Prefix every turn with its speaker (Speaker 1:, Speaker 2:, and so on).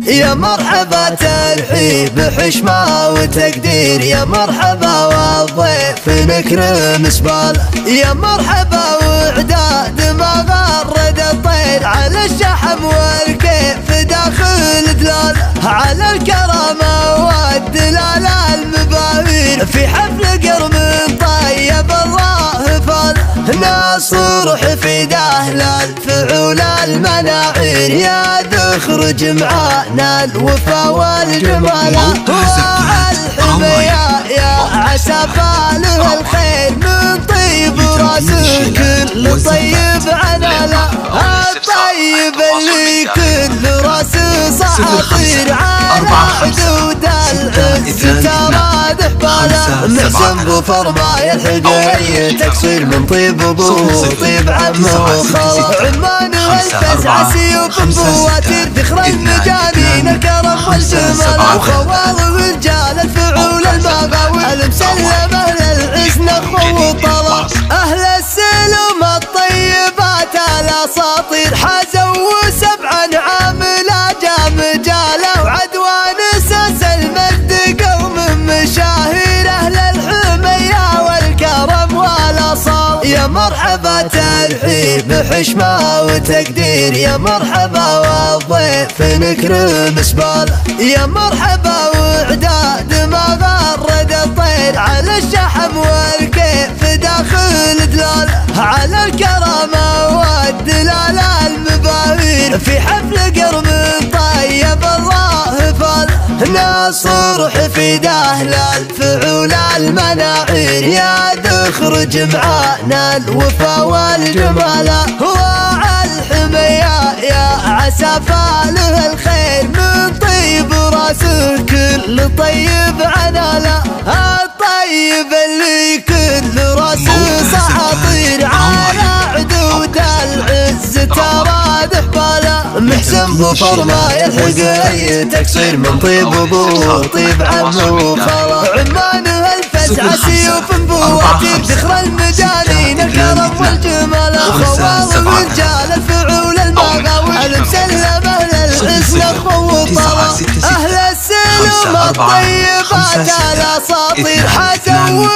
Speaker 1: يا مرحبا ترحيب حشمة وتقدير، يا مرحبا والضيف نكرم سباله، يا مرحبا وعداد ما غرد الطير على الشحم والكيف داخل دلاله، على الكرامة والدلالة المباهير في حفل قرم طيب الله فاله، ناصر حفيده للفعول المناعير، يا تخرج معانا الوفا والجمال، الحمية يا عسى فاله الخير من طيب راسك كل طيب عناله، الطيب اللي كل راسه صعاطير على حدود العز ترى ذحباله، محسن بفرما الحقية تكسير من طيب ابوه طيب عمه وخاله، عمان والفزع سيوف بواتير ذخر المجانين الكرم والجمال، وخوال رجال الفعول المغاوي المسلمة للعز نخوة وطلع، أهل السلم الطيبات الأساطير حازوا 7 عام لا جام جاله، وعدوان اساس المجد قوم مشاهير أهل الحمية والكرم والأصال، يا مرحبا ترحيب حشمة وتقدير، يا مرحبا والضيف نكرم سباله، يا مرحبا وعداد ما غرد الطير على الشحم والكيف داخل دلاله، على الكرامة والدلالة المباهير في حفل قرم طيب الله فاله، ناصر حفيده للفعول المناعير، يا تخرج معانا الوفا والجمال، الحمية يا عسى فاله الخير من طيب راسه كل طيب عناله، الطيب اللي كل راسه صعاطير على عدود العز ترى ذحباله، محسن بفرما يلحق تكسير من طيب ابوه طيب عمه وخاله، عمان الفزع سيوف بواتير ذخر المجانين الكرم والجمال، وخوال رجال الفعول المغاوي المسلمة للعز نخوة وطلع، أهل السلم الطيبات الأساطير حازوا